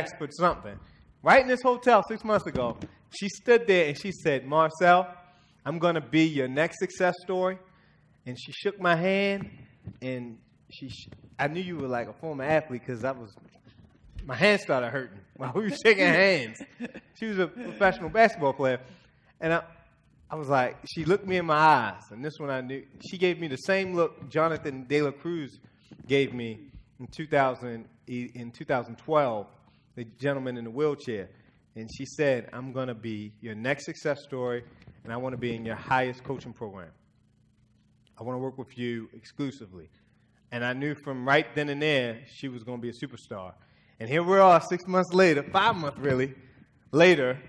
dressed for something. Right in this hotel 6 months ago, she stood there and she said, Marcel, I'm going to be your next success story. And she shook my hand, and I knew you were like a former athlete because my hand started hurting while we were shaking hands. She was a professional basketball player. And I was like, she looked me in my eyes, and this one I knew. She gave me the same look Jonathan De La Cruz gave me in 2012, the gentleman in the wheelchair. And she said, I'm going to be your next success story, and I want to be in your highest coaching program. I want to work with you exclusively. And I knew from right then and there she was going to be a superstar. And here we are 6 months later, 5 months really, later,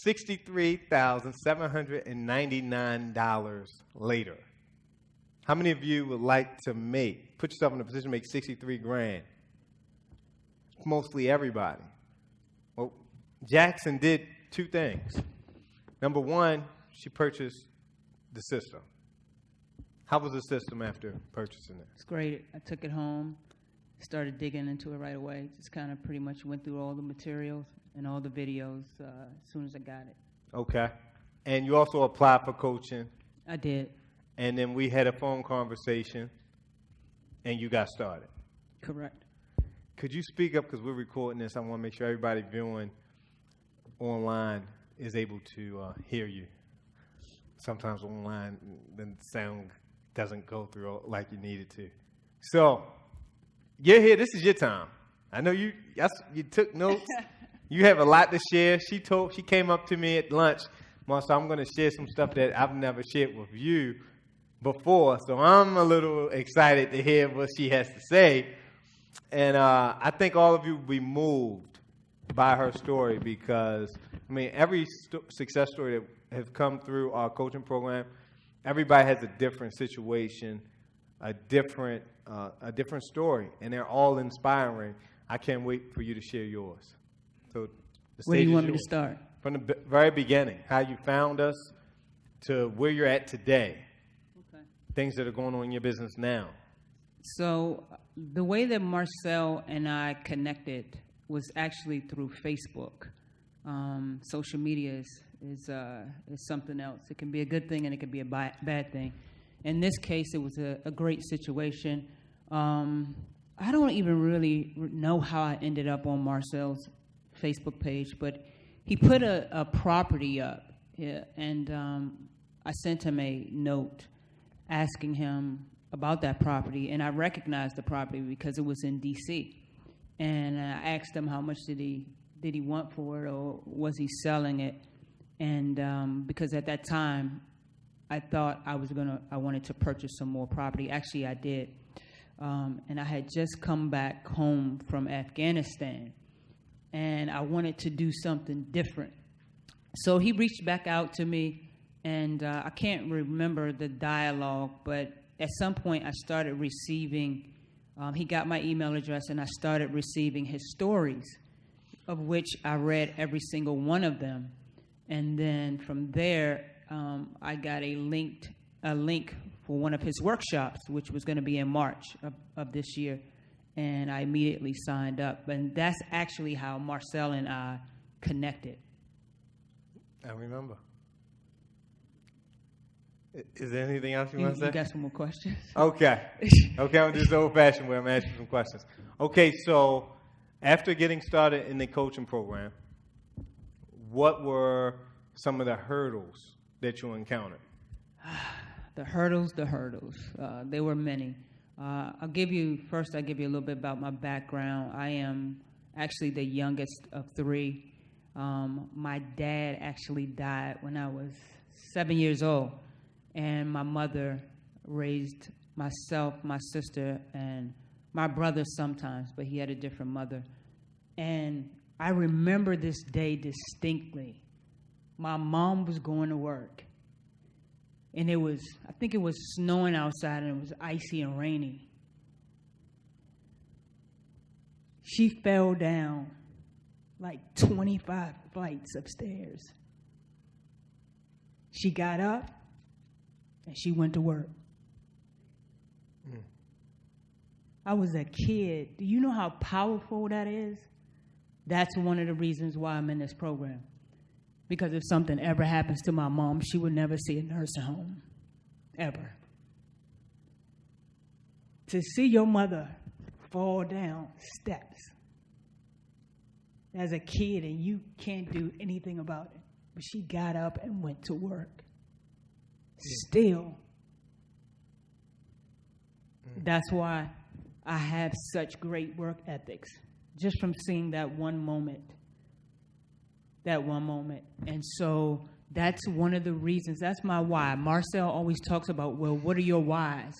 $63,799 later. How many of you would like to put yourself in a position to make $63,000? Mostly everybody. Well, Jackson did two things. Number one, she purchased the system. How was the system after purchasing it? It's great. I took it home, started digging into it right away. Just kind of pretty much went through all the materials and all the videos as soon as I got it. Okay. And you also applied for coaching. I did. And then we had a phone conversation, and you got started. Correct. Could you speak up, because we're recording this. I want to make sure everybody viewing online is able to hear you. Sometimes online, the sound doesn't go through like you need it to. So you're here. This is your time. I know you took notes. You have a lot to share. She came up to me at lunch. Marcel, I'm going to share some stuff that I've never shared with you before. So I'm a little excited to hear what she has to say. And I think all of you will be moved by her story because, I mean, every success story that has come through our coaching program, everybody has a different situation, a different story, and they're all inspiring. I can't wait for you to share yours. So where do you want me to start? From the very beginning, how you found us to where you're at today. Okay. Things that are going on in your business now. So the way that Marcel and I connected was actually through Facebook. Social media is something else. It can be a good thing and it can be a bad thing. In this case, it was a great situation. I don't even really know how I ended up on Marcel's Facebook page, but he put a property up, and I sent him a note asking him about that property, and I recognized the property because it was in D.C. And I asked him how much did he want for it, or was he selling it? And because at that time I thought I wanted to purchase some more property. Actually, I did, and I had just come back home from Afghanistan, and I wanted to do something different. So he reached back out to me, and I can't remember the dialogue, but at some point I started receiving, he got my email address, and I started receiving his stories, of which I read every single one of them. And then from there, I got a link for one of his workshops, which was going to be in March of this year. And I immediately signed up. And that's actually how Marcel and I connected. I remember. Is there anything else you want to say? You got some more questions? Okay. Okay, I'm just old-fashioned where I'm asking some questions. Okay, so after getting started in the coaching program, what were some of the hurdles that you encountered? The hurdles. There were many. I'll give you a little bit about my background. I am actually the youngest of three. My dad actually died when I was 7 years old, and my mother raised myself, my sister, and my brother sometimes, but he had a different mother. And I remember this day distinctly. My mom was going to work, and I think it was snowing outside, and it was icy and rainy. She fell down like 25 flights upstairs. She got up, and she went to work. I was a kid. Do you know how powerful that is? That's one of the reasons why I'm in this program. Because if something ever happens to my mom, she would never see a nursing home, ever. To see your mother fall down steps as a kid and you can't do anything about it, but she got up and went to work. Still. That's why I have such great work ethics, just from seeing that one moment. And so that's one of the reasons. That's my why. Marcel always talks about, well, what are your whys?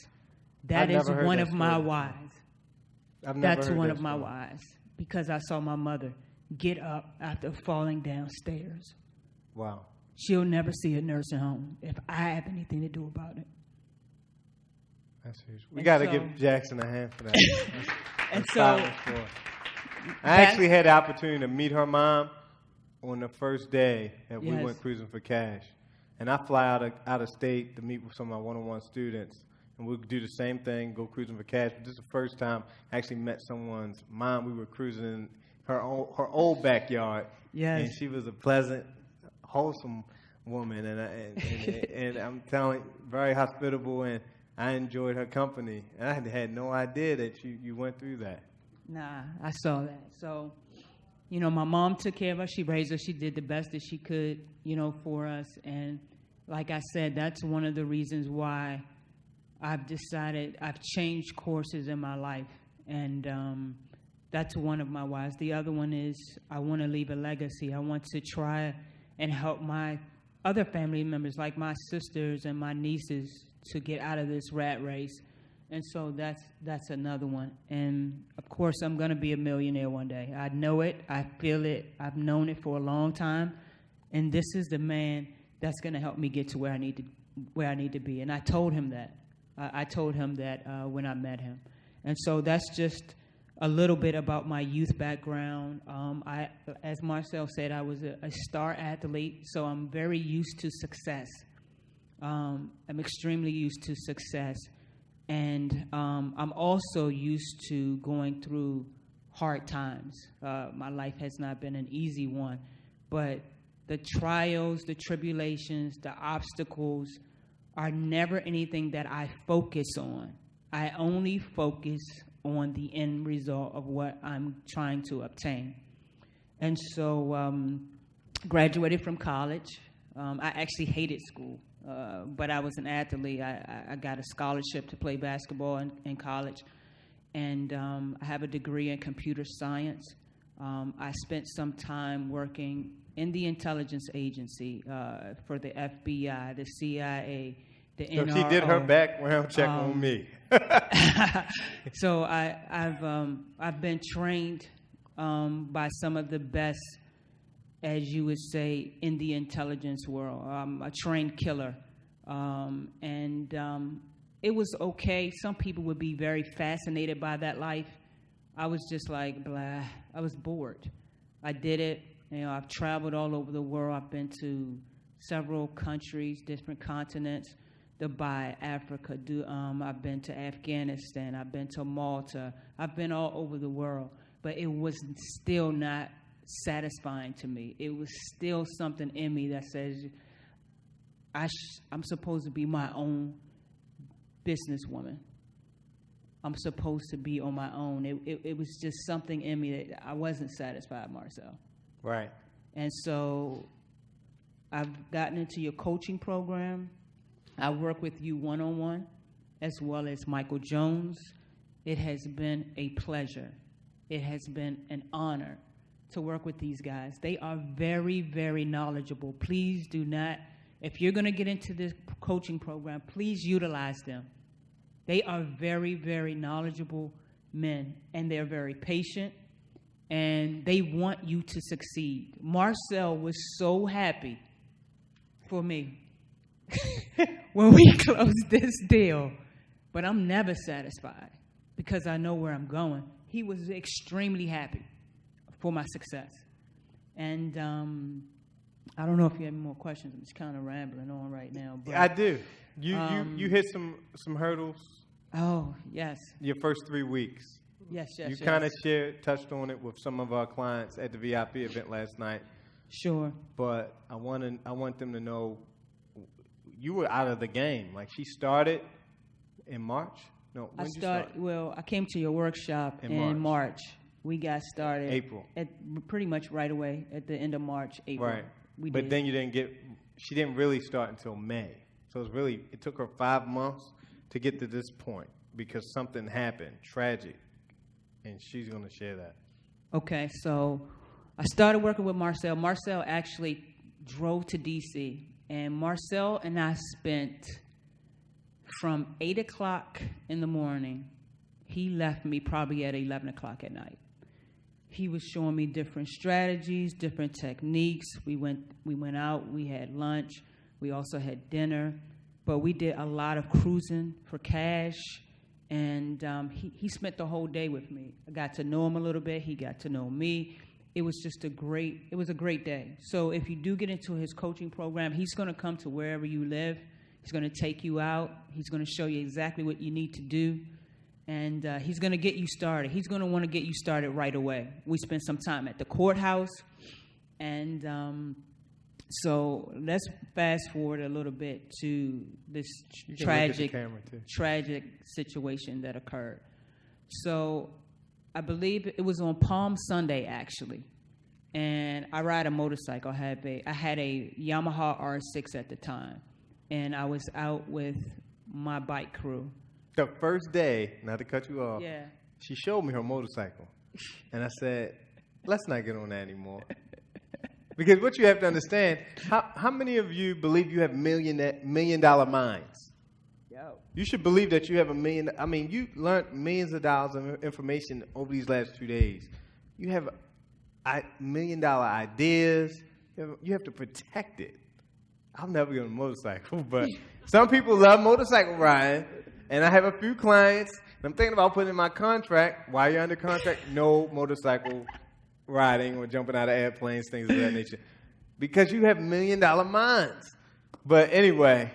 That is one of my whys. That's one of my whys. Because I saw my mother get up after falling downstairs. Wow. She'll never see a nursing home if I have anything to do about it. That's huge. We got to give Jackson a hand for that. And so I actually had the opportunity to meet her mom on the first day that we went cruising for cash. And I fly out of state to meet with some of my one-on-one students. And we'll do the same thing, go cruising for cash. But this is the first time I actually met someone's mom. We were cruising in her old backyard. Yes. And she was a pleasant, wholesome woman. And I'm telling you, very hospitable. And I enjoyed her company. And I had no idea that you went through that. Nah, I saw that. So, my mom took care of us. She raised us. She did the best that she could, for us. And like I said, that's one of the reasons why I've changed courses in my life. And that's one of my whys. The other one is I want to leave a legacy. I want to try and help my other family members, like my sisters and my nieces, to get out of this rat race. And so that's another one. And, of course, I'm going to be a millionaire one day. I know it. I feel it. I've known it for a long time. And this is the man that's going to help me get to where I need to be. And I told him that. I told him that when I met him. And so that's just a little bit about my youth background. As Marcel said, I was a star athlete, so I'm very used to success. I'm extremely used to success. And I'm also used to going through hard times. My life has not been an easy one. But the trials, the tribulations, the obstacles are never anything that I focus on. I only focus on the end result of what I'm trying to obtain. And so graduated from college. I actually hated school. But I was an athlete. I got a scholarship to play basketball in college. And I have a degree in computer science. I spent some time working in the intelligence agency for the FBI, the CIA, the NRO. So she did her background check on me. So I've been trained by some of the best, as you would say, in the intelligence world. I'm a trained killer. It was okay. Some people would be very fascinated by that life. I was just like, blah. I was bored. I did it. I've traveled all over the world. I've been to several countries, different continents, Dubai, Africa. I've been to Afghanistan. I've been to Malta. I've been all over the world. But it was still not satisfying to me. It was still something in me that says, I'm supposed to be my own businesswoman. I'm supposed to be on my own. It was just something in me that I wasn't satisfied, Marcel. Right. And so I've gotten into your coaching program. I work with you one-on-one, as well as Michael Jones. It has been a pleasure. It has been an honor to work with these guys. They are very, very knowledgeable. Please do not, if you're going to get into this coaching program, please utilize them. They are very, very knowledgeable men, and they're very patient, and they want you to succeed. Marcel was so happy for me when we closed this deal, but I'm never satisfied because I know where I'm going. He was extremely happy for my success. And I don't know if you have any more questions. I'm just kind of rambling on right now. But, I do. You hit some hurdles. Oh, yes. Your first 3 weeks. Yes, You yes, kind of yes. touched on it with some of our clients at the VIP event last night, Sure. but I want them to know you were out of the game. Like she started in March. No, when did you start? Well, I came to your workshop In in March. March. We got started April. at pretty much right away at the end of March, April. Right. We But did. then you didn't get. She didn't really start until May. So it took her 5 months to get to this point because something happened, tragic, and she's going to share that. Okay, so I started working with Marcel. Marcel actually drove to D.C., and Marcel and I spent from 8 o'clock in the morning. He left me probably at 11 o'clock at night. He was showing me different strategies, different techniques. We went out, we had lunch, we also had dinner, but we did a lot of cruising for cash, and he spent the whole day with me. I got to know him a little bit, he got to know me. It was a great day. So if you do get into his coaching program, he's going to come to wherever you live. He's going to take you out. He's going to show you exactly what you need to do. And he's going to get you started. He's going to want to get you started right away. We spent some time at the courthouse. And so let's fast forward a little bit to this tragic situation that occurred. So I believe it was on Palm Sunday, actually. And I ride a motorcycle. I had a Yamaha R6 at the time. And I was out with my bike crew. The first day, not to cut you off, Yeah. she showed me her motorcycle. And I said, let's not get on that anymore. Because what you have to understand, how many of you believe you have million dollar minds? Yo. You should believe that you have $1 million. I mean, you learned millions of dollars of information over these last 2 days. You have $1 million ideas. You have to protect it. I'll never get on a motorcycle, but some people love motorcycle riding. And I have a few clients, and I'm thinking about putting in my contract, while you're under contract, no motorcycle riding or jumping out of airplanes, things of that nature. Because you have $1 million minds. But anyway,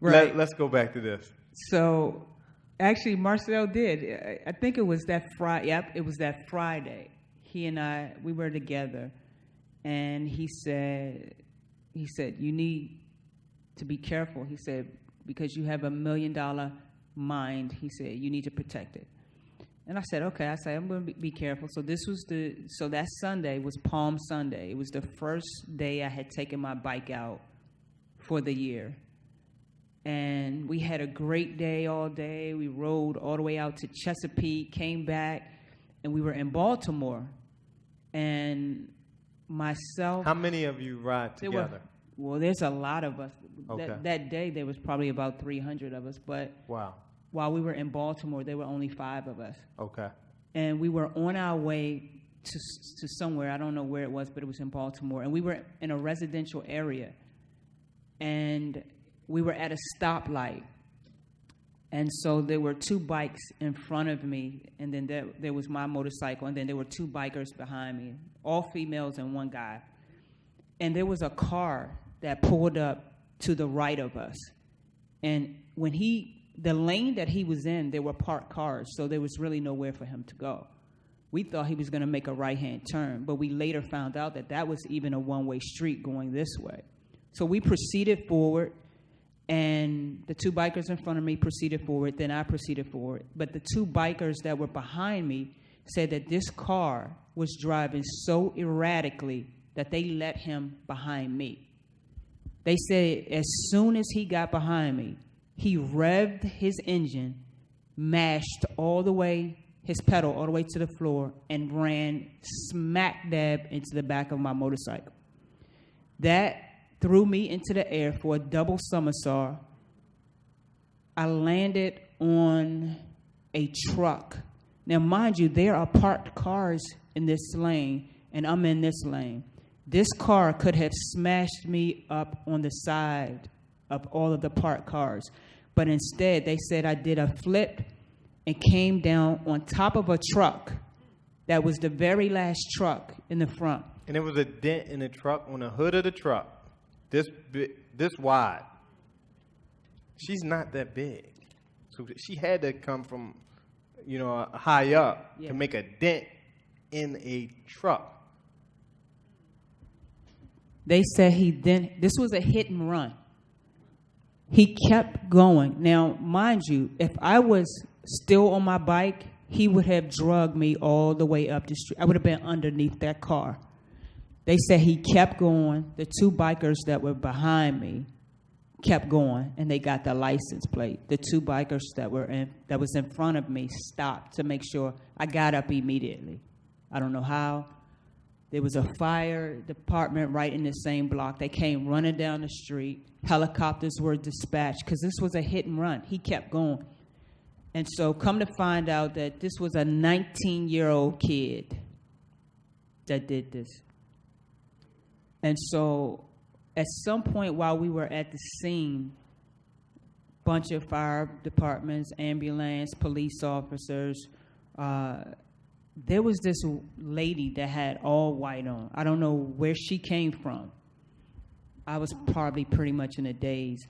Right. let's go back to this. So, actually, Marcel did. I think it was that Friday. Yep, it was that Friday. He and I, we were together, and he said, you need to be careful. He said, because you have $1 million mind, he said, you need to protect it. And I said, okay. I said, I'm going to be careful. So that Sunday was Palm Sunday. It was the first day I had taken my bike out for the year. And we had a great day all day. We rode all the way out to Chesapeake, came back, and we were in Baltimore. And myself... How many of you ride together? Well, there's a lot of us. Okay. That day, there was probably about 300 of us. But Wow. while we were in Baltimore, there were only 5 of us. Okay. And we were on our way to somewhere. I don't know where it was, but it was in Baltimore. And we were in a residential area. And we were at a stoplight. And so there were 2 bikes in front of me. And then there was my motorcycle. And then there were 2 bikers behind me, all females and 1 guy. And there was a car that pulled up to the right of us. And when the lane that he was in, there were parked cars, so there was really nowhere for him to go. We thought he was going to make a right-hand turn, but we later found out that was even a one-way street going this way. So we proceeded forward, and the 2 bikers in front of me proceeded forward, then I proceeded forward. But the 2 bikers that were behind me said that this car was driving so erratically that they let him behind me. They said as soon as he got behind me, he revved his engine, mashed his pedal all the way to the floor, and ran smack dab into the back of my motorcycle. That threw me into the air for a double somersault. I landed on a truck. Now, mind you, there are parked cars in this lane, and I'm in this lane. This car could have smashed me up on the side of all of the parked cars. But instead, they said I did a flip and came down on top of a truck that was the very last truck in the front. And there was a dent in the truck on the hood of the truck, this wide. She's not that big. So she had to come from, high up, Yeah. can make a dent in a truck. They said this was a hit and run. He kept going. Now, mind you, if I was still on my bike, he would have drugged me all the way up the street. I would have been underneath that car. They said he kept going. The two bikers that were behind me kept going, and they got the license plate. The two bikers that was in front of me stopped to make sure. I got up immediately. I don't know how. There was a fire department right in the same block. They came running down the street. Helicopters were dispatched because this was a hit and run. He kept going. And so come to find out that this was a 19-year-old kid that did this. And so at some point while we were at the scene, bunch of fire departments, ambulance, police officers, there was this lady that had all white on. I don't know where she came from. I was probably pretty much in a daze.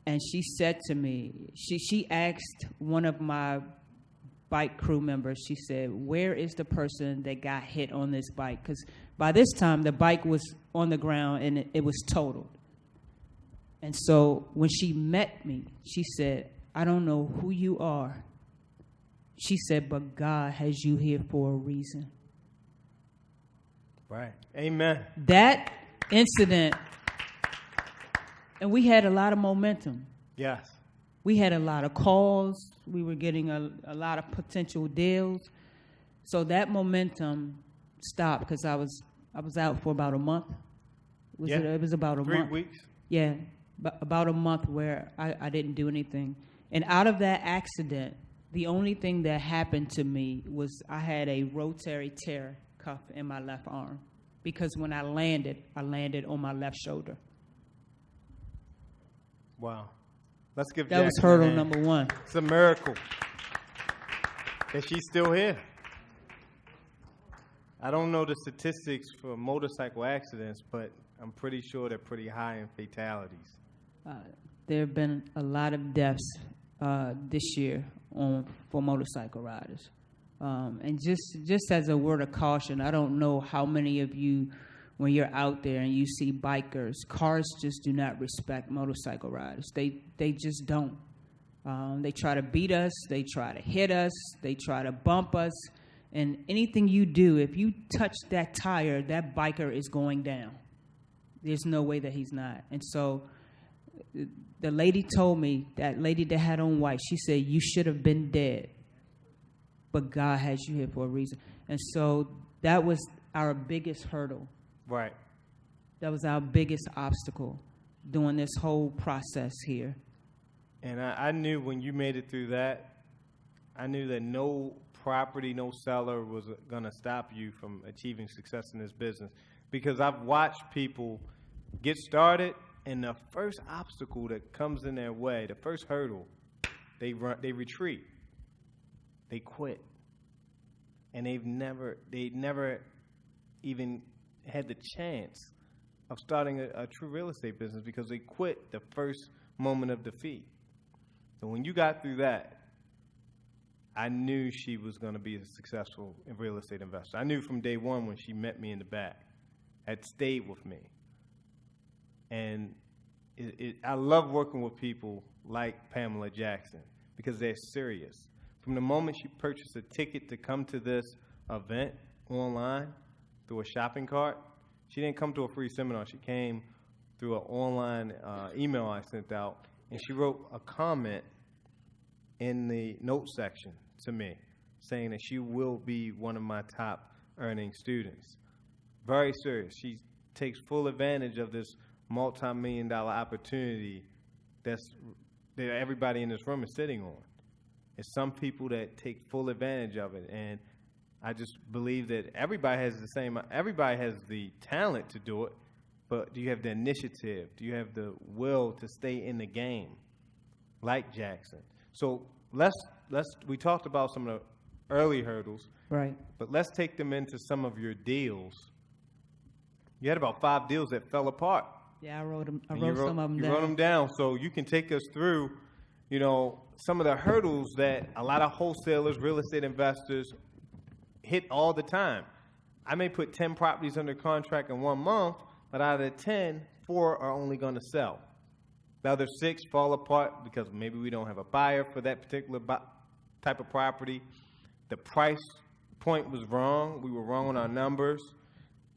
And she said to me, she asked one of my bike crew members, she said, where is the person that got hit on this bike? Because by this time, the bike was on the ground and it was totaled. And so when she met me, she said, I don't know who you are. She said, but God has you here for a reason. Right. Amen. That incident, and we had a lot of momentum. Yes. We had a lot of calls. We were getting a lot of potential deals. So that momentum stopped because I was out for about a month. It was about a 3 month. weeks. Yeah, about a month where I didn't do anything. And out of that accident, the only thing that happened to me was I had a rotary tear cuff in my left arm because when I landed on my left shoulder. Wow. Let's give That was Jackson a hurdle hand. number one. It's a miracle that she's still here. I don't know the statistics for motorcycle accidents, but I'm pretty sure they're pretty high in fatalities. There have been a lot of deaths this year for motorcycle riders. And just as a word of caution, I don't know how many of you, when you're out there and you see bikers, cars just do not respect motorcycle riders. They just don't. They try to beat us. They try to hit us. They try to bump us. And anything you do, if you touch that tire, that biker is going down. There's no way that he's not. And so the lady told me, that lady that had on white, she said, you should have been dead, but God has you here for a reason. And so that was our biggest hurdle. Right. That was our biggest obstacle during this whole process here. And I knew when you made it through that, I knew that no property, no seller was going to stop you from achieving success in this business. Because I've watched people get started, and the first obstacle that comes in their way, the first hurdle, they retreat. They quit. And they never even had the chance of starting a true real estate business because they quit the first moment of defeat. So when you got through that, I knew she was going to be a successful real estate investor. I knew from day one when she met me in the back, had stayed with me. And I love working with people like Pamela Jackson because they're serious. From the moment she purchased a ticket to come to this event online through a shopping cart, she didn't come to a free seminar. She came through an online email I sent out, and she wrote a comment in the notes section to me saying that she will be one of my top earning students. Very serious. She takes full advantage of this multi-million-dollar opportunity that everybody in this room is sitting on. It's some people that take full advantage of it, and I just believe that everybody has the talent to do it, but do you have the initiative? Do you have the will to stay in the game like Jackson? So we talked about some of the early hurdles, Right. but let's take them into some of your deals. You had about 5 deals that fell apart. Yeah, I wrote some of them You down. wrote them down, so you can take us through some of the hurdles that a lot of wholesalers, real estate investors hit all the time. I may put 10 properties under contract in 1 month, but out of the 10, 4 are only going to sell. The other 6 fall apart because maybe we don't have a buyer for that particular type of property. The price point was wrong. We were wrong on our numbers.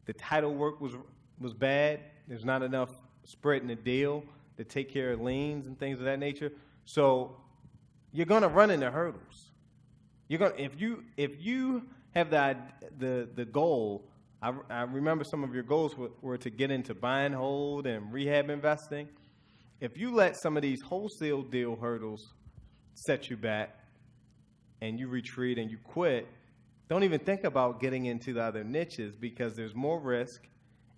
The title work was bad. There's not enough spread in the deal to take care of liens and things of that nature. So you're going to run into hurdles. If you have the goal. I remember some of your goals were to get into buy and hold and rehab investing. If you let some of these wholesale deal hurdles set you back and you retreat and you quit, don't even think about getting into the other niches because there's more risk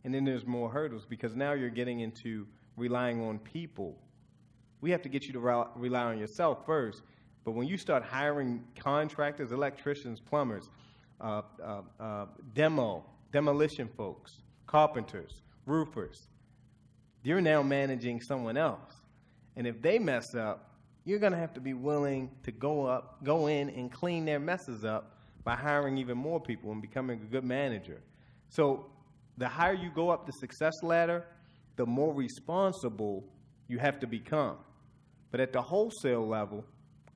and then there's more hurdles because now you're getting into relying on people. We have to get you to rely on yourself first. But when you start hiring contractors, electricians, plumbers, demolition folks, carpenters, roofers, you're now managing someone else. And if they mess up, you're going to have to be willing to go in and clean their messes up by hiring even more people and becoming a good manager. So the higher you go up the success ladder, the more responsible you have to become. But at the wholesale level,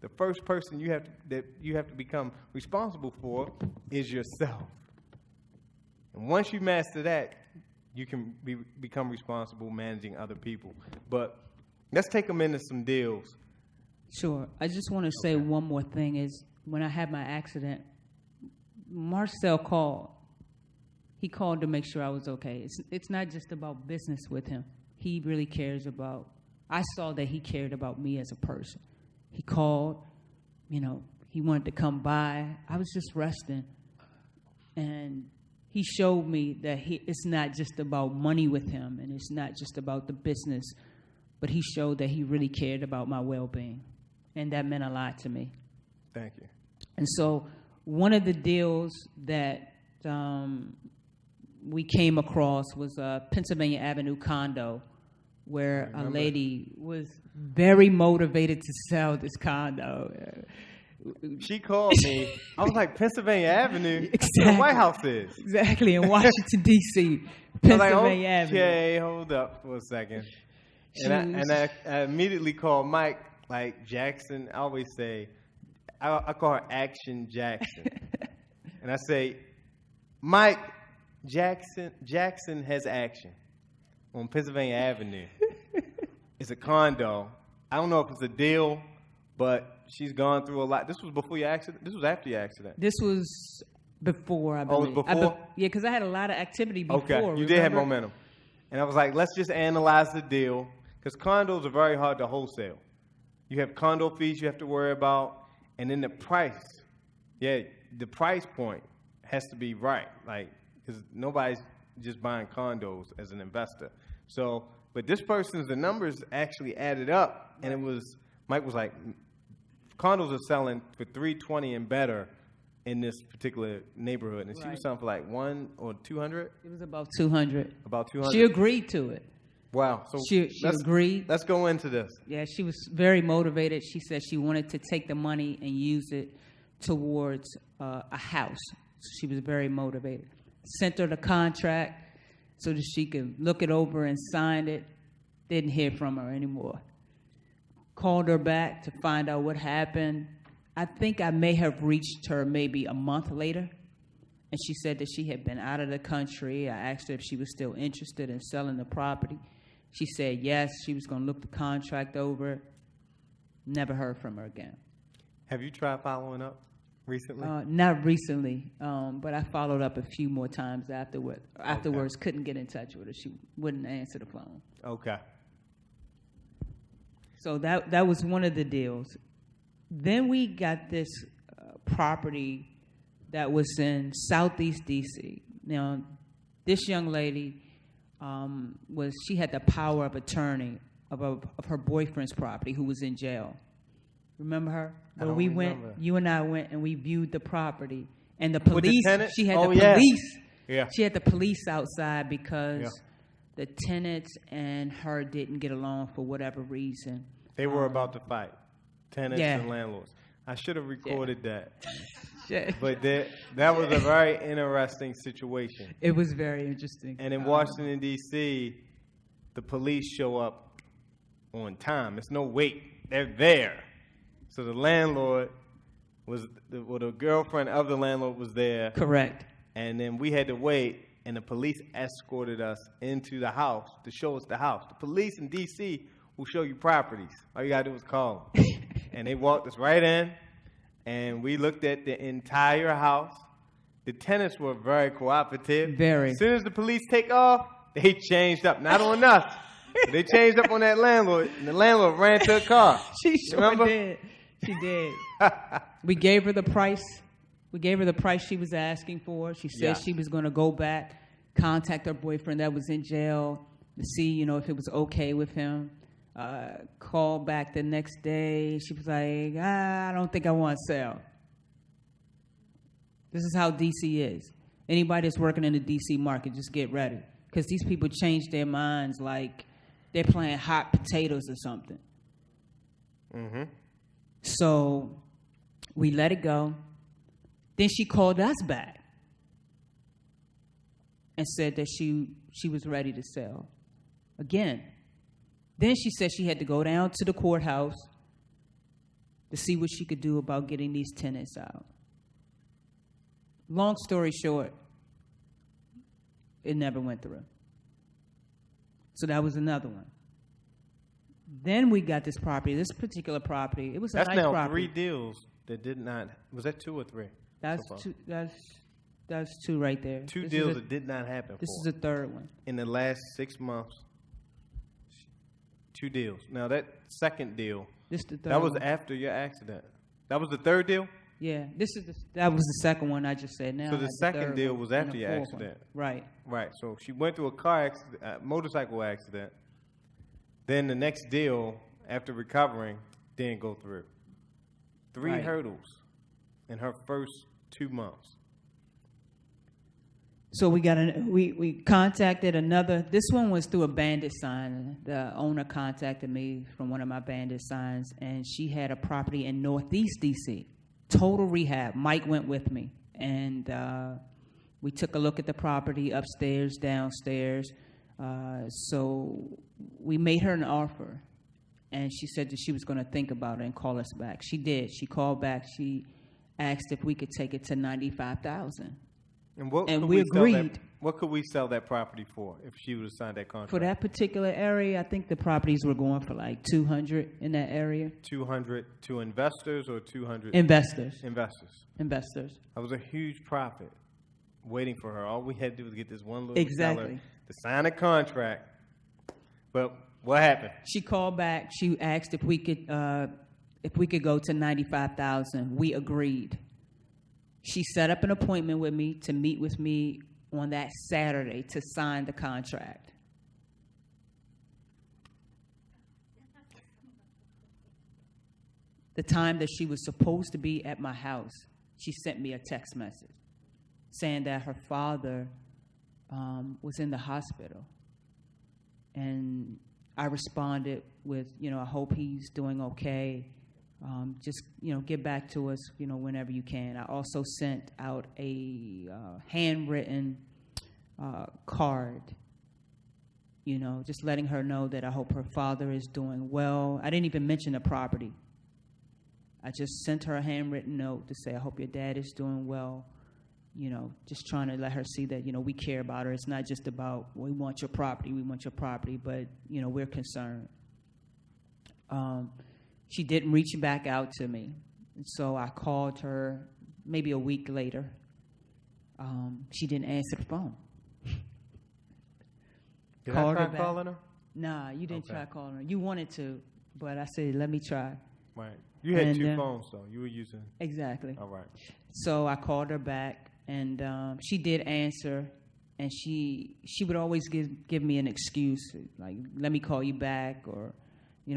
the first person you have to become responsible for is yourself. And once you master that, you can become responsible managing other people. But let's take them into some deals. Sure. I just want to say one more thing is when I had my accident, Marcel called. He called to make sure I was okay. It's not just about business with him. He really cares about, I saw that he cared about me as a person. He called, he wanted to come by. I was just resting. And he showed me that it's not just about money with him and it's not just about the business, but he showed that he really cared about my well-being. And that meant a lot to me. Thank you. And so one of the deals that we came across was a Pennsylvania Avenue condo where a lady was very motivated to sell this condo. She called me. I was like, Pennsylvania Avenue? Exactly. Where the White House is. Exactly, in Washington, D.C., Pennsylvania Avenue. Okay, hold up for a second. And I immediately called Mike, like Jackson. I always say, I call her Action Jackson. And I say, Mike, Jackson has action on Pennsylvania Avenue. It's a condo. I don't know if it's a deal, but she's gone through a lot. This was before your accident? This was after your accident? This was before, I believe. Oh, it was before? Yeah, because I had a lot of activity before. Okay, you did have momentum. And I was like, let's just analyze the deal, because condos are very hard to wholesale. You have condo fees you have to worry about, and then the price. Yeah, the price point has to be right, because nobody's just buying condos as an investor. So, but this the numbers actually added up, and Mike was like, condos are selling for $320 and better in this particular neighborhood, and she was selling for like $100 or $200. It was about $200. About $200. She agreed to it. Wow. So she agreed. Let's go into this. Yeah, she was very motivated. She said she wanted to take the money and use it towards a house. So she was very motivated. Sent her the contract so that she could look it over and sign it. Didn't hear from her anymore. Called her back to find out what happened. I think I may have reached her maybe a month later, and she said that she had been out of the country. I asked her if she was still interested in selling the property. She said yes, she was going to look the contract over. Never heard from her again. Have you tried following up recently? Not recently, but I followed up a few more times afterwards. Okay. Couldn't get in touch with her. She wouldn't answer the phone. Okay. So that was one of the deals. Then we got this property that was in Southeast D.C. Now, this young lady she had the power of attorney of her boyfriend's property who was in jail. Remember her? When we went, you and I went and we viewed the property, and the police. She had the police. Yeah. She had the police outside because the tenants and her didn't get along for whatever reason. They were about to fight. tenants Yeah. and landlords. I should have recorded that. Shit. But that was a very interesting situation. It was very interesting. And in Washington, D.C., the police show up on time. It's no wait. They're there. So the landlord the girlfriend of the landlord was there. Correct. And then we had to wait, and the police escorted us into the house to show us the house. The police in D.C. will show you properties. All you got to do is call them. And they walked us right in, and we looked at the entire house. The tenants were very cooperative. Very. As soon as the police take off, they changed up. Not on us. But they changed up on that landlord, and the landlord ran to a car. She sure did. She did. We gave her the price. We gave her the price she was asking for. She said she was going to go back, contact her boyfriend that was in jail to see, if it was okay with him. Call back the next day. She was like, I don't think I want to sell. This is how D.C. is. Anybody that's working in the D.C. market, just get ready. Because these people change their minds like they're playing hot potatoes or something. Mm-hmm. So we let it go. Then she called us back and said that she was ready to sell again. Then she said she had to go down to the courthouse to see what she could do about getting these tenants out. Long story short, it never went through. So that was another one. Then we got this property, this particular property. It was a nice property. That's now 3 deals that did not. Was that 2 or 3? That's so two. That's 2 right there. 2 deals that did not happen. This is the 3rd one. In the last 6 months, 2 deals. Now that second deal, this the 3rd that was one. after your accident. That was the 3rd deal. Yeah, that was the 2nd one I just said. Now So the second deal was after your accident. Right. Right. So she went through a car accident, motorcycle accident. Then the next deal, after recovering, didn't go through. 3 hurdles in her first 2 months. So we contacted another. This one was through a bandit sign. The owner contacted me from one of my bandit signs, and she had a property in Northeast D.C. Total rehab. Mike went with me, and we took a look at the property upstairs, downstairs. So we made her an offer, and she said that she was going to think about it and call us back. She did. She called back. She asked if we could take it to $95,000. And we agreed. What could we sell that property for if she would have signed that contract? For that particular area, I think the properties were going for like $200 in that area. 200 to investors or 200? Investors. Investors. That was a huge profit waiting for her. All we had to do was get this one little seller to sign a contract. But what happened? She called back. She asked if we could go to $95,000. We agreed. She set up an appointment with me to meet with me on that Saturday to sign the contract. The time that she was supposed to be at my house, she sent me a text message saying that her father was in the hospital. And I responded with, I hope he's doing okay. Just, get back to us, whenever you can. I also sent out a handwritten card, just letting her know that I hope her father is doing well. I didn't even mention the property. I just sent her a handwritten note to say, I hope your dad is doing well. Just trying to let her see that, we care about her. It's not just about, we want your property, but, we're concerned. She didn't reach back out to me. And so I called her maybe a week later. She didn't answer the phone. Did I try calling her? Nah, you didn't try calling her. You wanted to, but I said, let me try. Right. You had 2 phones, though. You were using... Exactly. All right. So I called her back, and she did answer, and she would always give me an excuse, like, let me call you back, or,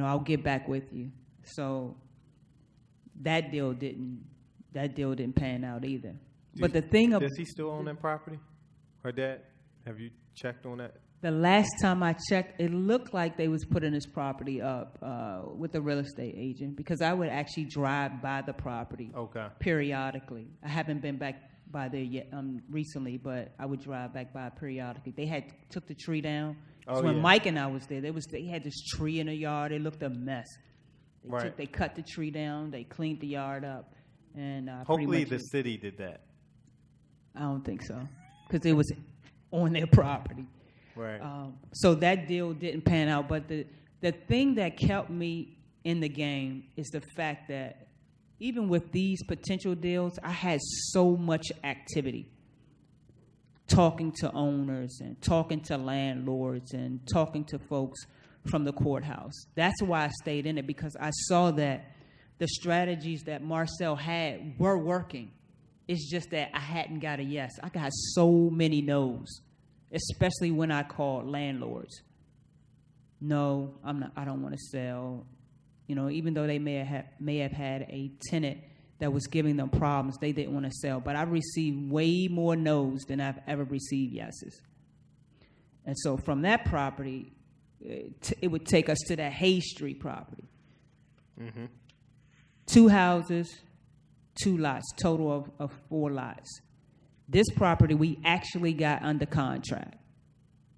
I'll get back with you. So that deal didn't pan out either. But the thing does he still own that property? Her dad? Have you checked on that The last time I checked, it looked like they was putting this property up with a real estate agent because I would actually drive by the property periodically. I haven't been back by there yet recently, but I would drive back by periodically. They had took the tree down. So when Mike and I was there, they had this tree in the yard. It looked a mess. They cut the tree down. They cleaned the yard up, and hopefully the city did that. I don't think so because it was on their property. Right. So that deal didn't pan out. But the thing that kept me in the game is the fact that even with these potential deals, I had so much activity. Talking to owners and talking to landlords and talking to folks from the courthouse. That's why I stayed in it, because I saw that the strategies that Marcel had were working. It's just that I hadn't got a yes. I got so many no's, especially when I called landlords. No, I'm not. I don't want to sell. You know, even though they may have had a tenant that was giving them problems, they didn't want to sell. But I received way more no's than I've ever received yeses. And so from that property, it would take us to that Hay Street property. Mm-hmm. 2 houses, 2 lots, total of 4 lots. This property we actually got under contract.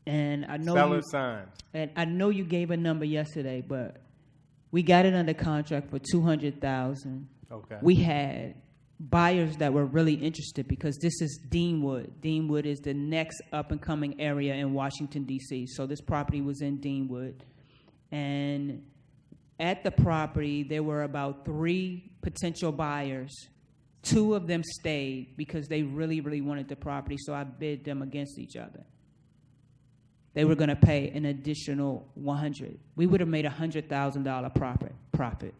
And I know seller signed. And I know you gave a number yesterday, but we got it under contract for $200,000. Okay. We had buyers that were really interested because this is Deanwood. Deanwood is the next up-and-coming area in Washington, D.C. So this property was in Deanwood. And at the property, there were about 3 potential buyers. 2 of them stayed because they really, really wanted the property, so I bid them against each other. They were going to pay an additional $100,000. We would have made $100,000 profit.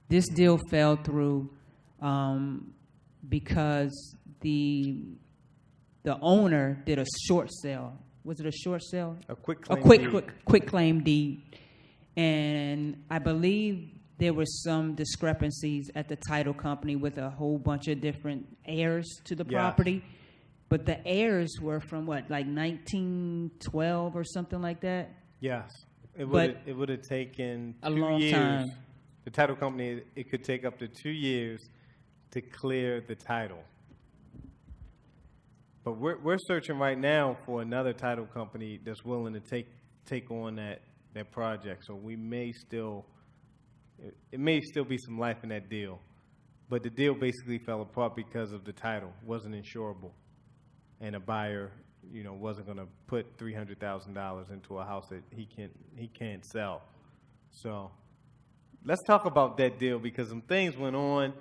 This deal fell through because the owner did a short sale. Was it a short sale? A quick claim deed. Quick claim deed. And I believe there were some discrepancies at the title company with a whole bunch of different heirs to the property. But the heirs were from what, like 1912 or something like that? Yes. It would have taken 2 years. Long time. The title company, it could take up to 2 years to clear the title. But we're searching right now for another title company that's willing to take on that project. So we may still, it may still be some life in that deal. But the deal basically fell apart because of the title. It wasn't insurable. And a buyer, you know, wasn't going to put $300,000 into a house that he can't sell. So let's talk about that deal because some things went on.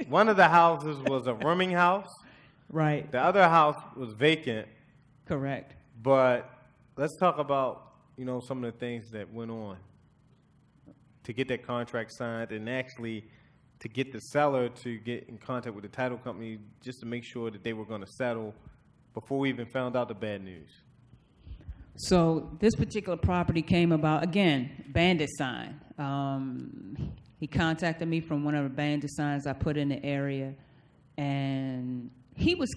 One of the houses was a rooming house. Right. The other house was vacant. Correct. But let's talk about, you know, some of the things that went on to get that contract signed and actually to get the seller to get in contact with the title company just to make sure that they were going to settle before we even found out the bad news. So this particular property came about, again, bandit sign. He contacted me from one of the bandit signs I put in the area, and he was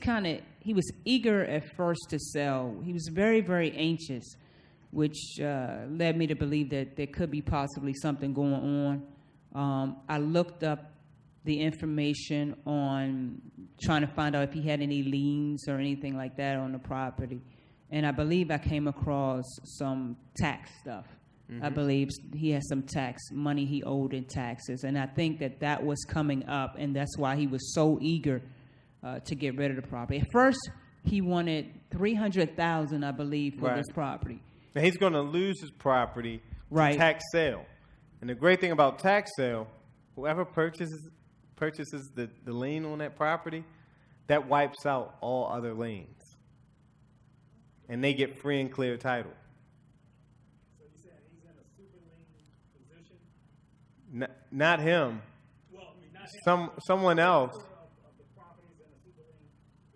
eager at first to sell. He was very, very anxious, which led me to believe that there could be possibly something going on. I looked up the information on trying to find out if he had any liens or anything like that on the property. And I believe I came across some tax stuff. Mm-hmm. I believe he had some tax money he owed in taxes. And I think that was coming up, and that's why he was so eager to get rid of the property. At first, he wanted $300,000, I believe, for this property. Now, he's going to lose his property to tax sale. And the great thing about tax sale, whoever purchases the lien on that property, that wipes out all other liens. And they get free and clear title. So you said he's in a super lien position? Not him. Well, I mean, not him. Someone else. Of the properties in a super lien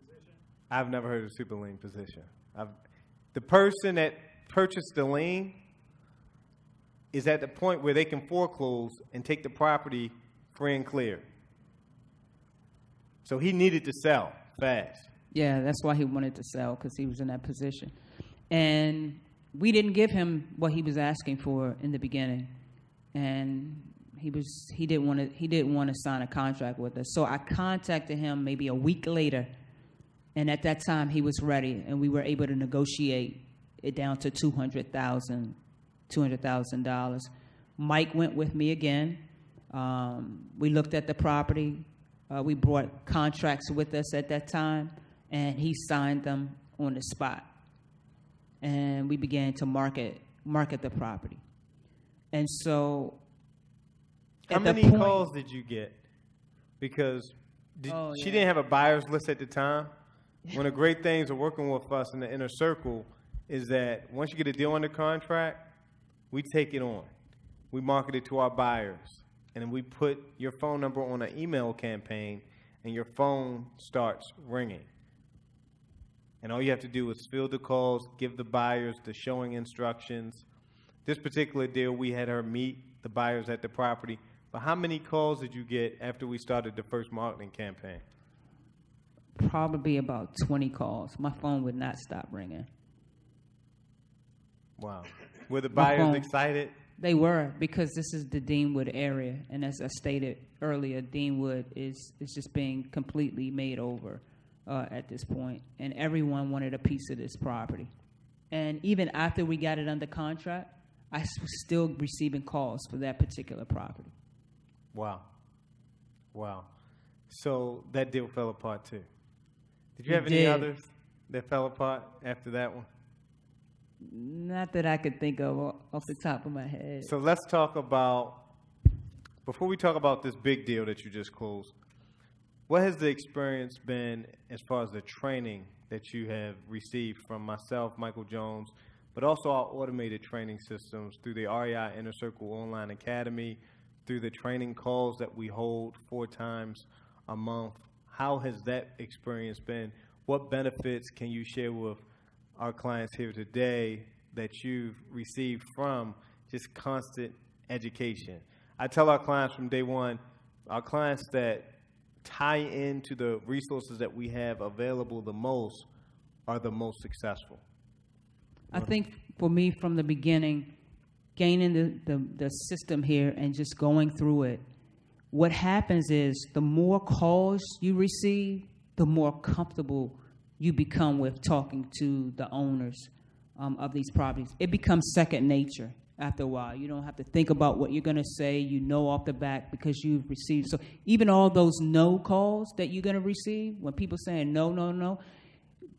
position? I've never heard of super lien position. The person that purchased the lien is at the point where they can foreclose and take the property free and clear. So he needed to sell fast. Yeah, that's why he wanted to sell, because he was in that position. And we didn't give him what he was asking for in the beginning. And he didn't want to sign a contract with us. So I contacted him maybe a week later, and at that time he was ready, and we were able to negotiate it down to $200,000. Mike went with me again. We looked at the property. We brought contracts with us at that time, and he signed them on the spot. And we began to market the property. And so, how many calls did you get? Because she didn't have a buyer's list at the time. One of the great things of working with us in the inner circle is that once you get a deal under contract, we take it on. We market it to our buyers. And then we put your phone number on an email campaign, and your phone starts ringing. And all you have to do is field the calls, give the buyers the showing instructions. This particular deal, we had her meet the buyers at the property. But how many calls did you get after we started the first marketing campaign? Probably about 20 calls. My phone would not stop ringing. Wow. Were the buyers excited? They were, because this is the Deanwood area. And as I stated earlier, Deanwood is just being completely made over at this point. And everyone wanted a piece of this property. And even after we got it under contract, I was still receiving calls for that particular property. Wow. Wow. So that deal fell apart too. Did you have any others that fell apart after that one? Not that I could think of off the top of my head. So let's talk about, before we talk about this big deal that you just closed, what has the experience been as far as the training that you have received from myself, Michael Jones, but also our automated training systems through the REI Inner Circle Online Academy, through the training calls that we hold 4 times a month? How has that experience been? What benefits can you share with our clients here today that you've received from just constant education? I tell our clients from day one, our clients that tie into the resources that we have available the most are the most successful. I think for me, from the beginning, gaining the system here and just going through it, what happens is the more calls you receive, the more comfortable you become with talking to the owners of these properties. It becomes second nature after a while. You don't have to think about what you're going to say. You know off the bat because you've received. So even all those no calls that you're going to receive, when people saying no, no, no,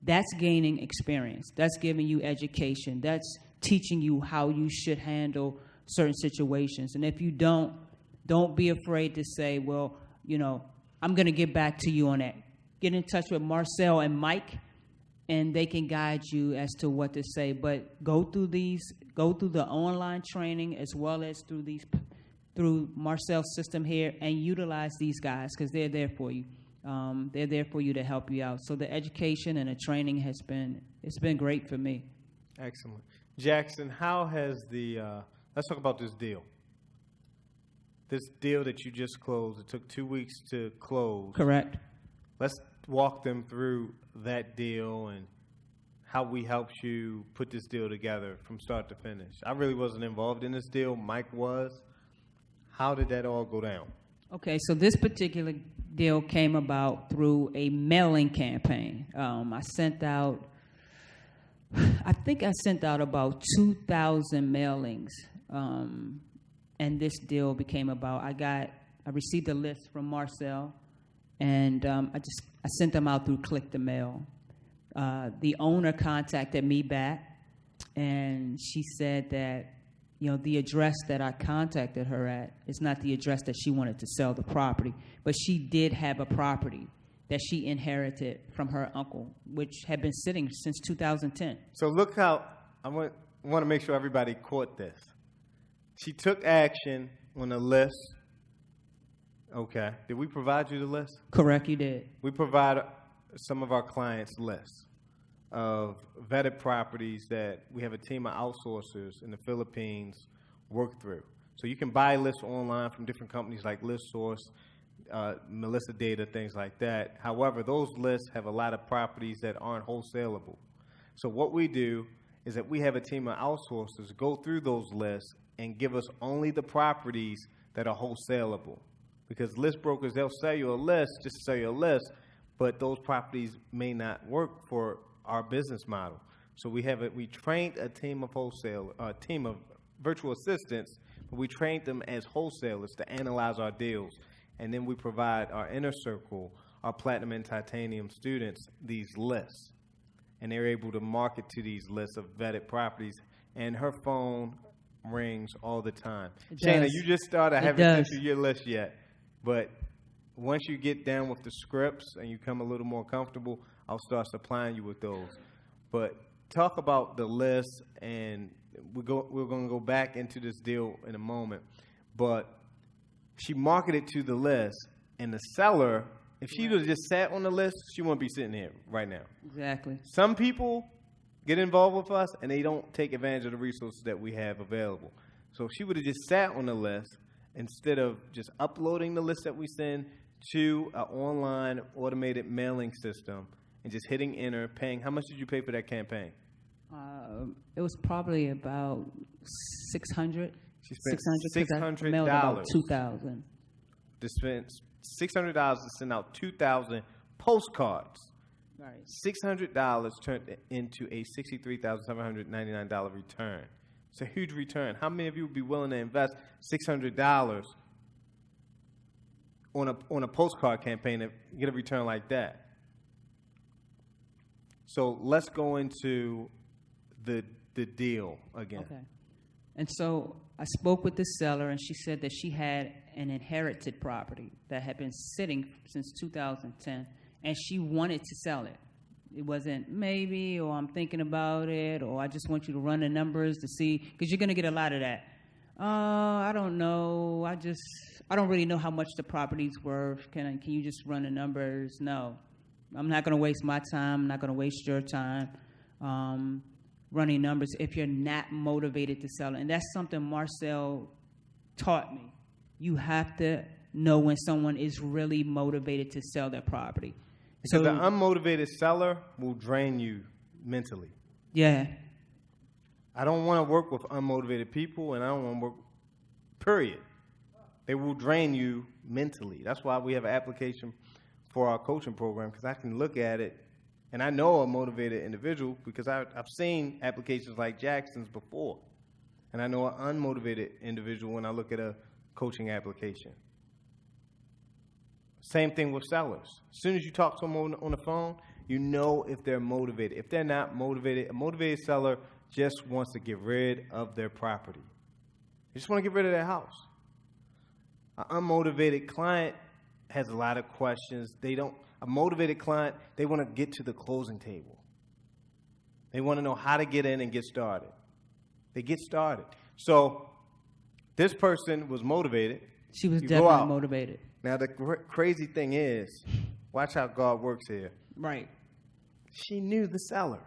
that's gaining experience. That's giving you education. That's teaching you how you should handle certain situations. And if you don't be afraid to say, well, I'm going to get back to you on that. Get in touch with Marcel and Mike, and they can guide you as to what to say. But go through the online training as well as through Marcel's system here, and utilize these guys because they're there for you. They're there for you to help you out. So the education and the training it's been great for me. Excellent. Jackson, how has let's talk about this deal. This deal that you just closed, it took 2 weeks to close. Correct. Let's walk them through that deal and how we helped you put this deal together from start to finish. I really wasn't involved in this deal. Mike was. How did that all go down? Okay, so this particular deal came about through a mailing campaign. I sent out about 2,000 mailings, and this deal became about. I received a list from Marcel, and I sent them out through Click the Mail. The owner contacted me back, and she said that the address that I contacted her at is not the address that she wanted to sell the property, but she did have a property that she inherited from her uncle, which had been sitting since 2010. So look how, I want to make sure everybody caught this. She took action on the list. Okay. Did we provide you the list? Correct, you did. We provide some of our clients lists of vetted properties that we have a team of outsourcers in the Philippines work through. So you can buy lists online from different companies like ListSource. Melissa data, things like that. However, those lists have a lot of properties that aren't wholesalable. So what we do is that we have a team of outsourcers go through those lists and give us only the properties that are wholesalable. Because list brokers, they'll sell you a list just to sell you a list, but those properties may not work for our business model. So we trained a team of virtual assistants, but we trained them as wholesalers to analyze our deals. And then we provide our inner circle, our platinum and titanium students, these lists. And they're able to market to these lists of vetted properties. And her phone rings all the time. Shana, you just started. I haven't sent you your list yet. But once you get down with the scripts and you come a little more comfortable, I'll start supplying you with those. But talk about the list, and we're going to go back into this deal in a moment. But she marketed to the list, and the seller, if she would have just sat on the list, she wouldn't be sitting here right now. Exactly. Some people get involved with us, and they don't take advantage of the resources that we have available. So if she would have just sat on the list, instead of just uploading the list that we send to an online automated mailing system and just hitting enter, paying, how much did you pay for that campaign? It was probably about $600. She spent $600. Mailed about $2,000. To spend $600 to send out 2,000 postcards. Right. $600 turned into a $63,799 return. It's a huge return. How many of you would be willing to invest $600 on a postcard campaign to get a return like that? So let's go into the deal again. Okay. And so I spoke with the seller, and she said that she had an inherited property that had been sitting since 2010, and she wanted to sell it. It wasn't maybe, or I'm thinking about it, or I just want you to run the numbers to see, because you're going to get a lot of that. I don't know. I don't really know how much the property's worth. Can you just run the numbers? No. I'm not going to waste my time. I'm not going to waste your time running numbers if you're not motivated to sell it. And that's something Marcel taught me. You have to know when someone is really motivated to sell their property. Because the unmotivated seller will drain you mentally. Yeah. I don't want to work with unmotivated people, and I don't want to work, period. They will drain you mentally. That's why we have an application for our coaching program, because I can look at it, and I know a motivated individual because I've seen applications like Jackson's before. And I know an unmotivated individual when I look at a coaching application. Same thing with sellers. As soon as you talk to them on the phone, you know if they're motivated. If they're not motivated, a motivated seller just wants to get rid of their property. They just want to get rid of their house. An unmotivated client has a lot of questions. A motivated client, they want to get to the closing table. They want to know how to get in and get started. They get started. So this person was motivated. She was definitely motivated. Now, the crazy thing is, watch how God works here. Right. She knew the seller.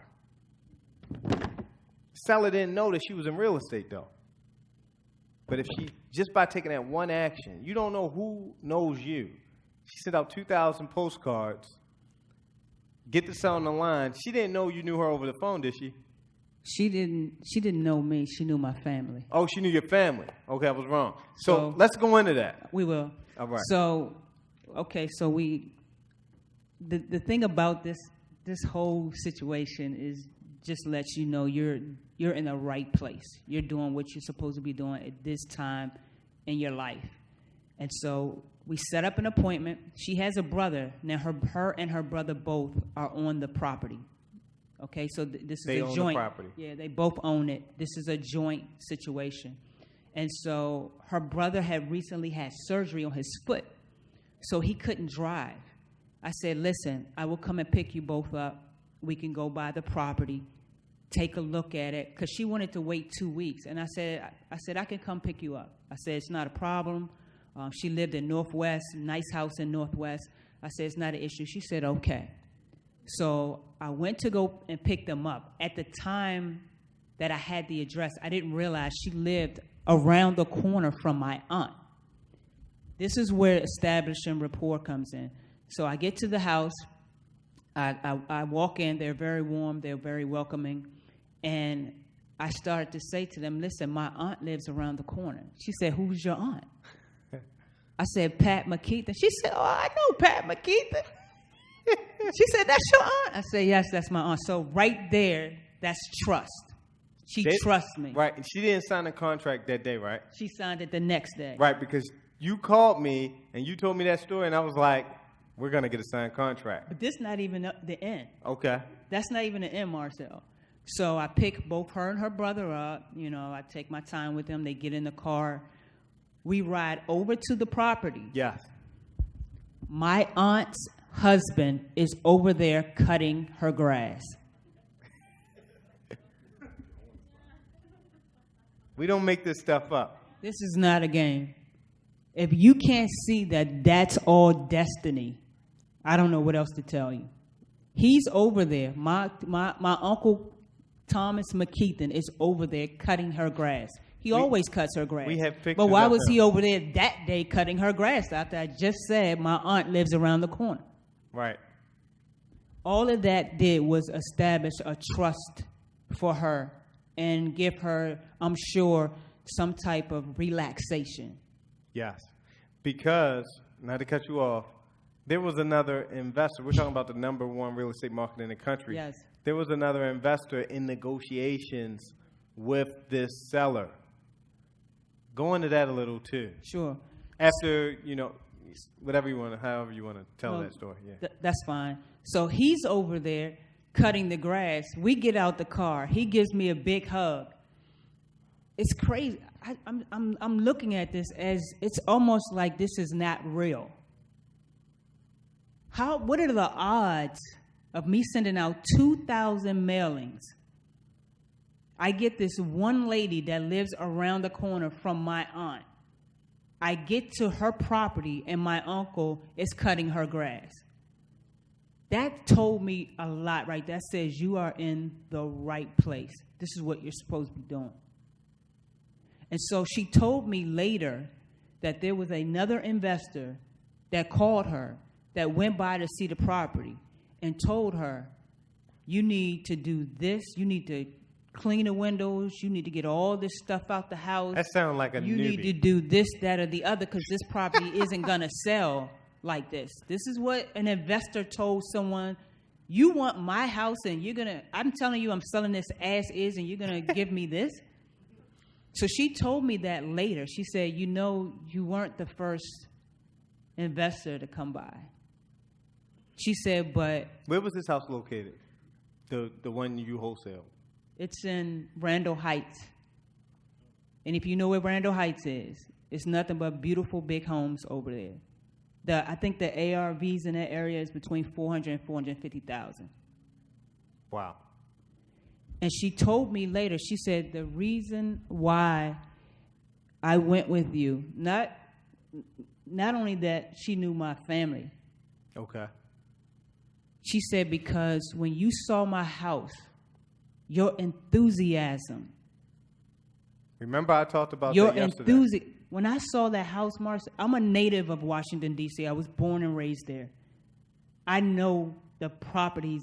The seller didn't know that she was in real estate, though. But if she, just by taking that one action, you don't know who knows you. She sent out 2,000 postcards. Get the seller on the line. She didn't know you knew her over the phone, did she? She didn't know me. She knew my family. Oh, she knew your family. Okay, I was wrong. So let's go into that. We will. All right. So, okay, so the thing about this whole situation is just lets you know you're in the right place. You're doing what you're supposed to be doing at this time in your life. And so we set up an appointment. She has a brother. Now her and her brother both are on the property. Okay, so this is a joint. They own the property. Yeah, they both own it. This is a joint situation. And so her brother had recently had surgery on his foot, so he couldn't drive. I said, listen, I will come and pick you both up. We can go by the property, take a look at it, because she wanted to wait 2 weeks. And I said, I can come pick you up. I said, it's not a problem. She lived in Northwest, nice house in Northwest. I said, it's not an issue. She said, okay. So I went to go and pick them up. At the time that I had the address, I didn't realize she lived around the corner from my aunt. This is where establishing rapport comes in. So I get to the house. I walk in. They're very warm. They're very welcoming. And I started to say to them, listen, my aunt lives around the corner. She said, who's your aunt? I said, Pat McKeithen. She said, oh, I know Pat McKeithen. She said, that's your aunt? I said, yes, that's my aunt. So right there, that's trust. She trusts me. Right. And she didn't sign a contract that day, right? She signed it the next day. Right, because you called me and you told me that story, and I was like, we're going to get a signed contract. But this not even the end. Okay. That's not even the end, Marcel. So I pick both her and her brother up. You know, I take my time with them. They get in the car. We ride over to the property. Yes. My aunt's husband is over there cutting her grass. We don't make this stuff up. This is not a game. If you can't see that that's all destiny, I don't know what else to tell you. He's over there. My uncle Thomas McKeithen is over there cutting her grass. He always cuts her grass. We have pictures. But why of was him. he over there that day cutting her grass after I just said my aunt lives around the corner? Right. All of that did was establish a trust for her and give her, I'm sure, some type of relaxation. Yes. Because, not to cut you off, there was another investor. We're talking about the number one real estate market in the country. Yes. There was another investor in negotiations with this seller. Go into that a little, too. Sure. After, whatever you want to, however you want to tell that story. Yeah. That's fine. So he's over there cutting the grass. We get out the car. He gives me a big hug. It's crazy. I'm looking at this as it's almost like this is not real. What are the odds of me sending out 2,000 mailings? I get this one lady that lives around the corner from my aunt. I get to her property and my uncle is cutting her grass. That told me a lot, right? That says you are in the right place. This is what you're supposed to be doing. And so she told me later that there was another investor that called her that went by to see the property and told her, you need to do this, you need to clean the windows, you need to get all this stuff out the house. That sounds like a You newbie. need to do this, that, or the other because this property isn't going to sell like this. This is what an investor told someone. You want my house and I'm telling you I'm selling this as is and you're going to give me this? So she told me that later. She said, you weren't the first investor to come by. She said, but... Where was this house located? The one you wholesale? It's in Randall Heights. And if you know where Randall Heights is, it's nothing but beautiful big homes over there. I think the ARVs in that area is between 400 and 450,000. Wow. And she told me later, she said, the reason why I went with you, not only that she knew my family. Okay. She said, because when you saw my house, your enthusiasm. Remember I talked about that yesterday. When I saw that house, Marcel, I'm a native of Washington, D.C. I was born and raised there. I know the properties.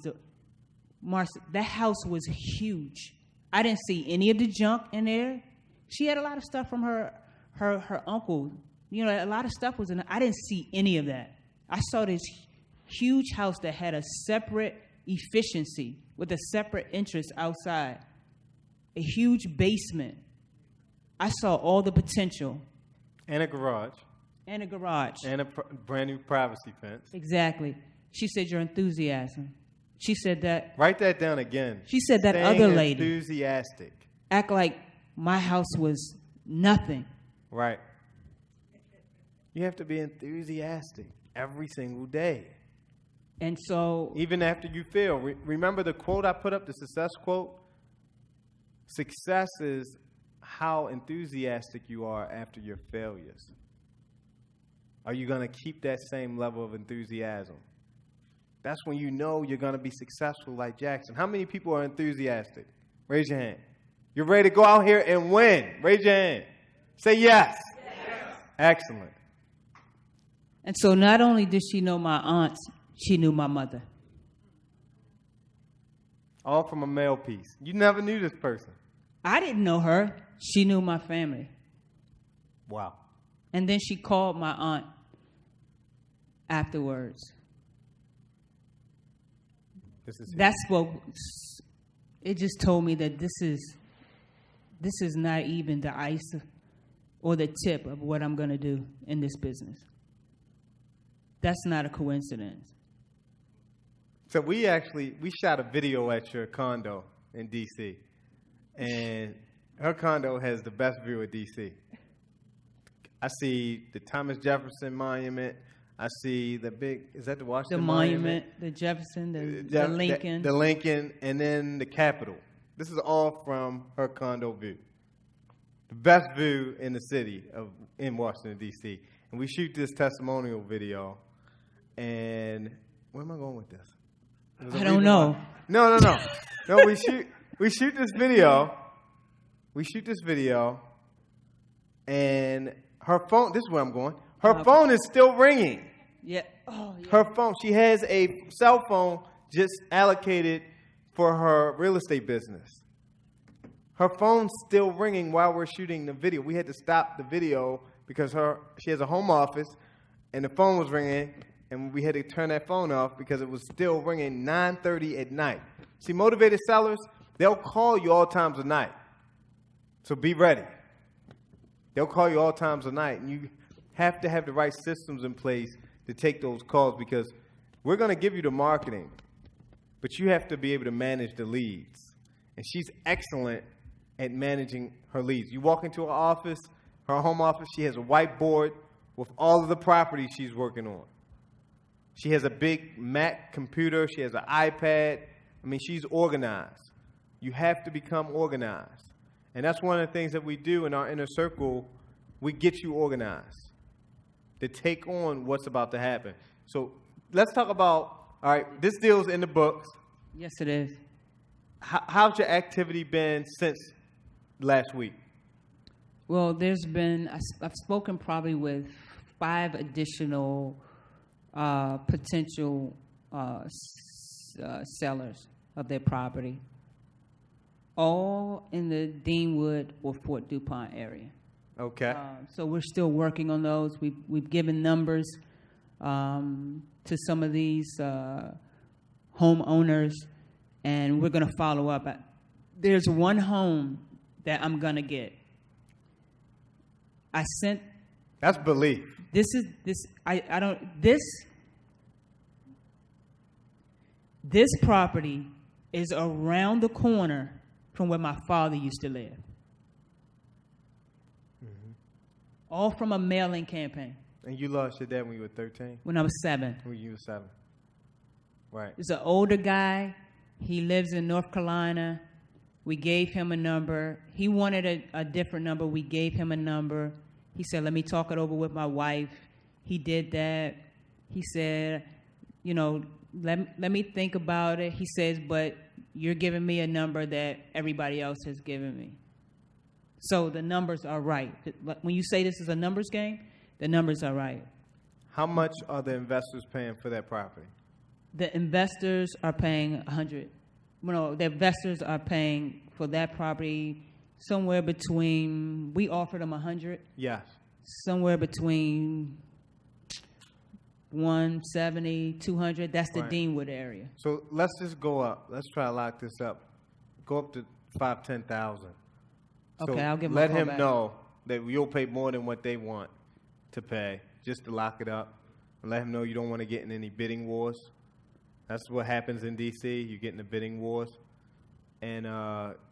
Marcel, that house was huge. I didn't see any of the junk in there. She had a lot of stuff from her uncle. A lot of stuff was in there. I didn't see any of that. I saw this huge house that had a separate efficiency with a separate interest outside. A huge basement. I saw all the potential. And a garage. And a garage. And a brand new privacy fence. Exactly. She said your enthusiasm. She said that. Write that down again. She said that Staying other lady. Enthusiastic. Act like my house was nothing. Right. You have to be enthusiastic every single day. And so. Even after you fail. Remember the quote I put up, the success quote? Success is how enthusiastic you are after your failures. Are you going to keep that same level of enthusiasm? That's when you know you're going to be successful like Jackson. How many people are enthusiastic? Raise your hand. You're ready to go out here and win. Raise your hand. Say yes. Yes. Excellent. And so not only did she know my aunts, she knew my mother. All from a male piece. You never knew this person. I didn't know her. She knew my family. Wow. And then she called my aunt afterwards. That's what it just told me, that this is not even the ice or the tip of what I'm going to do in this business. That's not a coincidence. So we shot a video at your condo in D.C. And her condo has the best view of D.C. I see the Thomas Jefferson Monument. I see the big, is that the Washington Monument? The Jefferson, the Lincoln. The Lincoln, and then the Capitol. This is all from her condo view. The best view in the city in Washington, D.C. And we shoot this testimonial video. And where am I going with this? I don't know. No, we shoot this video. We shoot this video. And her phone, this is where I'm going. Her phone is still ringing. Yeah. Oh, yeah. Her phone, she has a cell phone just allocated for her real estate business. Her phone's still ringing while we're shooting the video. We had to stop the video because she has a home office and the phone was ringing, and we had to turn that phone off because it was still ringing 9:30 at night. See, motivated sellers, they'll call you all times of night. So be ready. They'll call you all times of night, and you have to have the right systems in place to take those calls, because we're going to give you the marketing, but you have to be able to manage the leads. And she's excellent at managing her leads. You walk into her office, her home office, she has a whiteboard with all of the properties she's working on. She has a big Mac computer. She has an iPad. I mean, she's organized. You have to become organized. And that's one of the things that we do in our inner circle. We get you organized to take on what's about to happen. So let's talk about, all right, this deal's in the books. Yes, it is. How's your activity been since last week? Well, I've spoken probably with 5 additional potential sellers of their property, all in the Deanwood or Fort DuPont area. Okay. So we're still working on those. We've given numbers to some of these homeowners, and we're going to follow up. There's one home that I'm going to get. That's belief. This property is around the corner from where my father used to live. Mm-hmm. All from a mailing campaign. And you lost your dad when you were 13? When I was 7. When you were 7. Right. He's an older guy. He lives in North Carolina. We gave him a number. He wanted a different number. We gave him a number. He said, let me talk it over with my wife. He did that. He said, let me think about it. He says, but you're giving me a number that everybody else has given me. So the numbers are right. When you say this is a numbers game, the numbers are right. How much are the investors paying for that property? The investors are paying the investors are paying for that property somewhere between, we offered them 100. Yes. Somewhere between 170, 200. That's the Deanwood area. So let's just go up. Let's try to lock this up. Go up to 5,000-10,000. Okay, I'll give him let a call him back. know that you'll pay more than what they want to pay, just to lock it up. And let him know you don't want to get in any bidding wars. That's what happens in D.C. You get in the bidding wars. And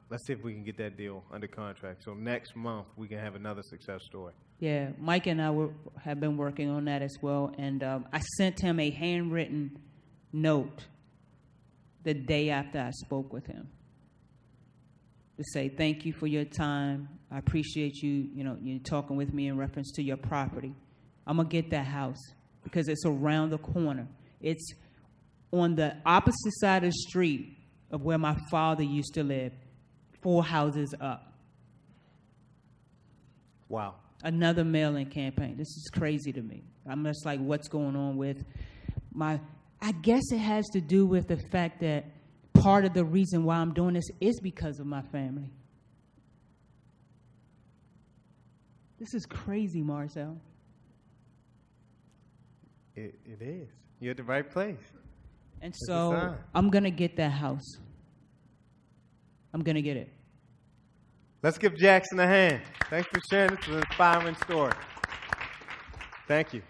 let's see if we can get that deal under contract. So next month, we can have another success story. Yeah, Mike and I have been working on that as well. And I sent him a handwritten note the day after I spoke with him to say, thank you for your time. I appreciate you talking with me in reference to your property. I'm going to get that house because it's around the corner. It's on the opposite side of the street of where my father used to live, 4 houses up. Wow. Another mail-in campaign. This is crazy to me. I'm just like, what's going on with my... I guess it has to do with the fact that part of the reason why I'm doing this is because of my family. This is crazy, Marcel. It is. You're at the right place. And It's a so sign. I'm going to get that house. I'm going to get it. Let's give Jackson a hand. Thanks for sharing. This was an inspiring story. Thank you.